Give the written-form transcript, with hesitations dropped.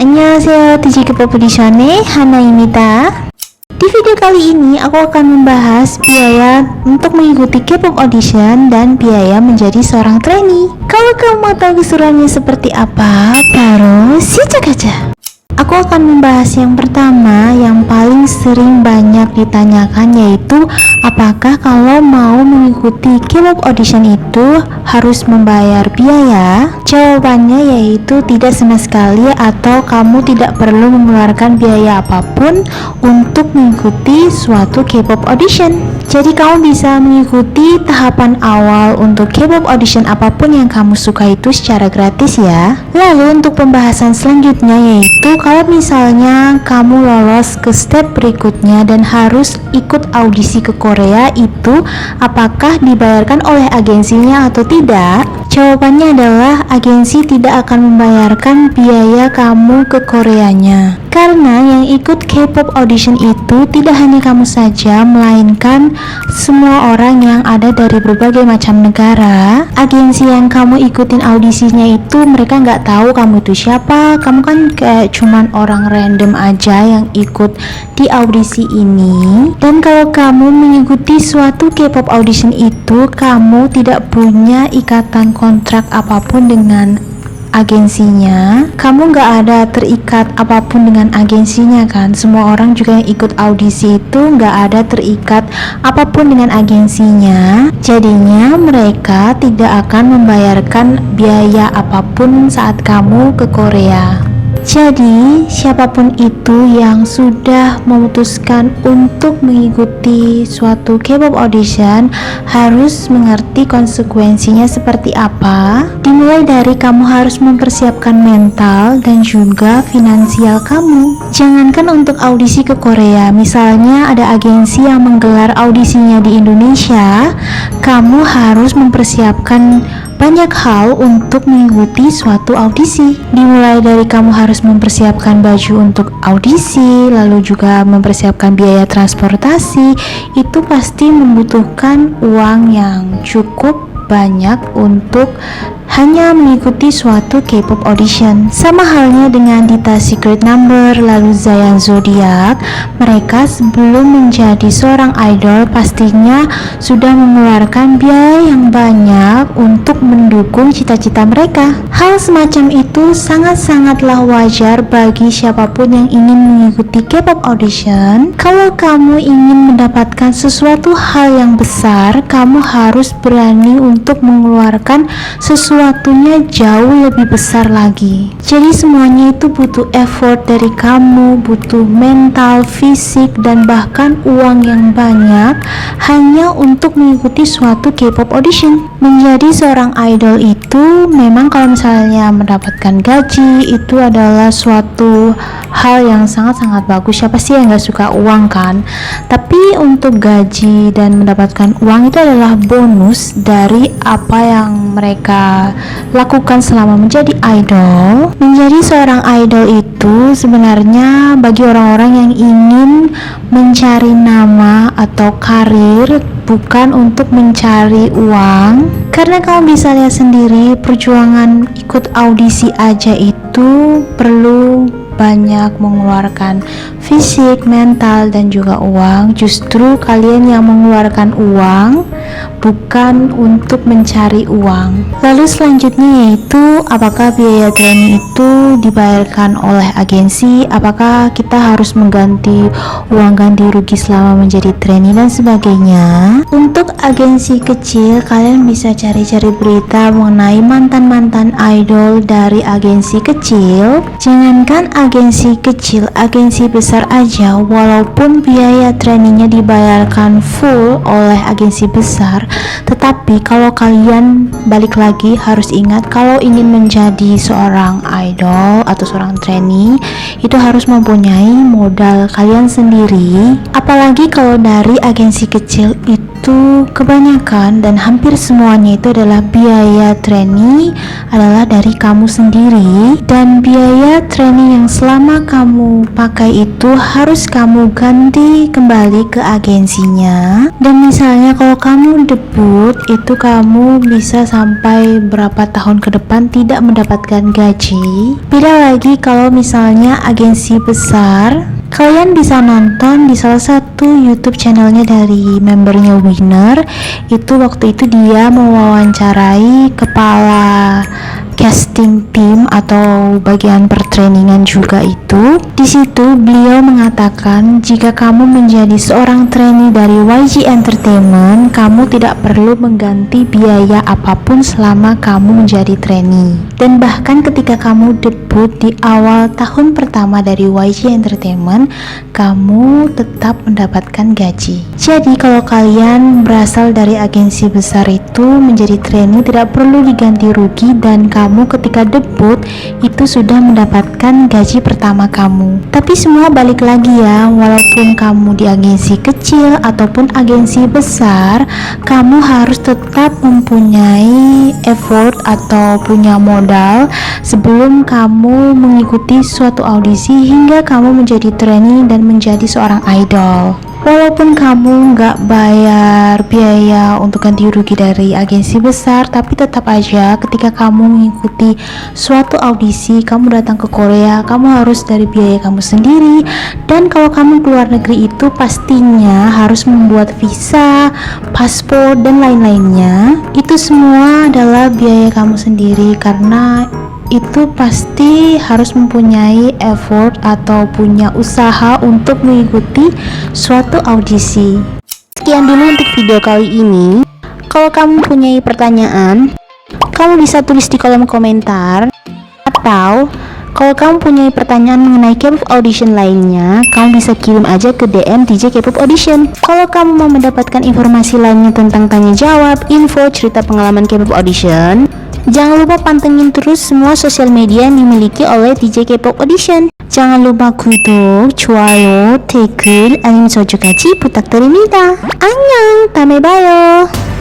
안녕하세요, DJ K-pop Audition의 Hanaimita. Di video kali ini aku akan membahas biaya untuk mengikuti K-pop audition dan biaya menjadi seorang trainee. Kalau kamu mau tahu keseruannya seperti apa, baru simak aja. Aku akan membahas yang pertama, yang paling sering banyak ditanyakan, yaitu apakah kalau mau mengikuti K-pop audition itu harus membayar biaya? Jawabannya yaitu tidak sama sekali, atau kamu tidak perlu mengeluarkan biaya apapun untuk mengikuti suatu K-pop audition. Jadi kamu bisa mengikuti tahapan awal untuk K-pop audition apapun yang kamu suka itu secara gratis ya. Lalu untuk pembahasan selanjutnya, yaitu kalau misalnya kamu lolos ke step berikutnya dan harus ikut audisi ke Korea, itu apakah dibayarkan oleh agensinya atau tidak? Jawabannya adalah agensi tidak akan membayarkan biaya kamu ke Koreanya. Karena yang ikut K-pop audition itu tidak hanya kamu saja, melainkan semua orang yang ada dari berbagai macam negara. Agensi yang kamu ikutin audisinya itu mereka nggak tahu kamu itu siapa. Kamu kan kayak cuman orang random aja yang ikut di audisi ini. Dan kalau kamu mengikuti suatu K-pop audition itu, kamu tidak punya ikatan kontrak apapun dengan agensinya. Kamu nggak ada terikat apapun dengan agensinya kan. Semua orang juga yang ikut audisi itu nggak ada terikat apapun dengan agensinya. Jadinya mereka tidak akan membayarkan biaya apapun saat kamu ke Korea. Jadi siapapun itu yang sudah memutuskan untuk mengikuti suatu K-pop audition harus mengerti konsekuensinya seperti apa. Dimulai dari kamu harus mempersiapkan mental dan juga finansial kamu. Jangankan untuk audisi ke Korea, misalnya ada agensi yang menggelar audisinya di Indonesia, kamu harus mempersiapkan banyak hal untuk mengikuti suatu audisi. Dimulai dari kamu harus mempersiapkan baju untuk audisi, lalu juga mempersiapkan biaya transportasi. Itu pasti membutuhkan uang yang cukup banyak untuk hanya mengikuti suatu K-pop audition. Sama halnya dengan Dita Secret Number, lalu Zayan Zodiac. Mereka sebelum menjadi seorang idol pastinya sudah mengeluarkan biaya yang banyak untuk mendukung cita-cita mereka. Hal semacam itu sangat-sangatlah wajar bagi siapapun yang ingin mengikuti K-pop audition. Kalau kamu ingin mendapatkan sesuatu hal yang besar, kamu harus berani untuk mengeluarkan sesuatunya jauh lebih besar lagi. Jadi semuanya itu butuh effort dari kamu, butuh mental, fisik, dan bahkan uang yang banyak hanya untuk mengikuti suatu K-pop audition. Menjadi seorang idol itu memang kalau misalnya mendapatkan gaji itu adalah suatu hal yang sangat-sangat bagus. Siapa sih yang gak suka uang kan? Tapi untuk gaji dan mendapatkan uang itu adalah bonus dari apa yang mereka lakukan selama menjadi idol. Menjadi seorang idol itu sebenarnya bagi orang-orang yang ingin mencari nama atau karir, bukan untuk mencari uang. Karena kamu bisa lihat sendiri, perjuangan ikut audisi aja itu perlu banyak mengeluarkan fisik, mental, dan juga uang. Justru kalian yang mengeluarkan uang, bukan untuk mencari uang. Lalu selanjutnya yaitu apakah biaya training itu dibayarkan oleh agensi, apakah kita harus mengganti uang ganti rugi selama menjadi trainee dan sebagainya. Untuk agensi kecil, kalian bisa cari-cari berita mengenai mantan-mantan idol dari agensi kecil. Jangankan agensi kecil, agensi besar aja, walaupun biaya trainingnya dibayarkan full oleh agensi besar, tetapi kalau kalian balik lagi harus ingat, kalau ingin menjadi seorang idol atau seorang trainee itu harus mempunyai modal kalian sendiri. Apalagi kalau dari agensi kecil itu kebanyakan dan hampir semuanya itu adalah biaya trainee adalah dari kamu sendiri, dan biaya training yang selama kamu pakai itu harus kamu ganti kembali ke agensinya. Dan misalnya kalau kamu debut itu kamu bisa sampai berapa tahun ke depan tidak mendapatkan gaji. Beda lagi kalau misalnya agensi besar. Kalian bisa nonton di salah satu YouTube channelnya dari membernya Winner. Itu waktu itu dia mewawancarai kepala casting tim atau bagian pertrainingan juga itu. Di situ beliau mengatakan jika kamu menjadi seorang trainee dari YG Entertainment, kamu tidak perlu mengganti biaya apapun selama kamu menjadi trainee. Dan bahkan ketika kamu debut di awal tahun pertama dari YG Entertainment, kamu tetap mendapatkan gaji. Jadi kalau kalian berasal dari agensi besar itu menjadi trainee tidak perlu diganti rugi, dan kamu ketika debut itu sudah mendapatkan gaji pertama kamu. Tapi semua balik lagi ya, walaupun kamu di agensi kecil ataupun agensi besar, kamu harus tetap mempunyai effort atau punya modal sebelum kamu mengikuti suatu audisi hingga kamu menjadi trainee dan menjadi seorang idol. Walaupun kamu nggak bayar biaya untuk ganti rugi dari agensi besar, tapi tetap aja ketika kamu mengikuti suatu audisi, kamu datang ke Korea, kamu harus dari biaya kamu sendiri. Dan kalau kamu keluar negeri itu pastinya harus membuat visa, paspor, dan lain-lainnya. Itu semua adalah biaya kamu sendiri, karena itu pasti harus mempunyai effort atau punya usaha untuk mengikuti suatu audisi. Sekian dulu untuk video kali ini. Kalau kamu mempunyai pertanyaan, kamu bisa tulis di kolom komentar, atau kalau kamu punya pertanyaan mengenai K-pop audition lainnya, kamu bisa kirim aja ke DM DJ K-pop Audition. Kalau kamu mau mendapatkan informasi lainnya tentang tanya jawab, info, cerita pengalaman K-pop audition, jangan lupa pantengin terus semua sosial media yang dimiliki oleh DJ K-pop Audition. jangan lupa 구독, 좋아요, 댓글, 알림 설정까지 부탁드립니다. 안녕, 다음에 봐요.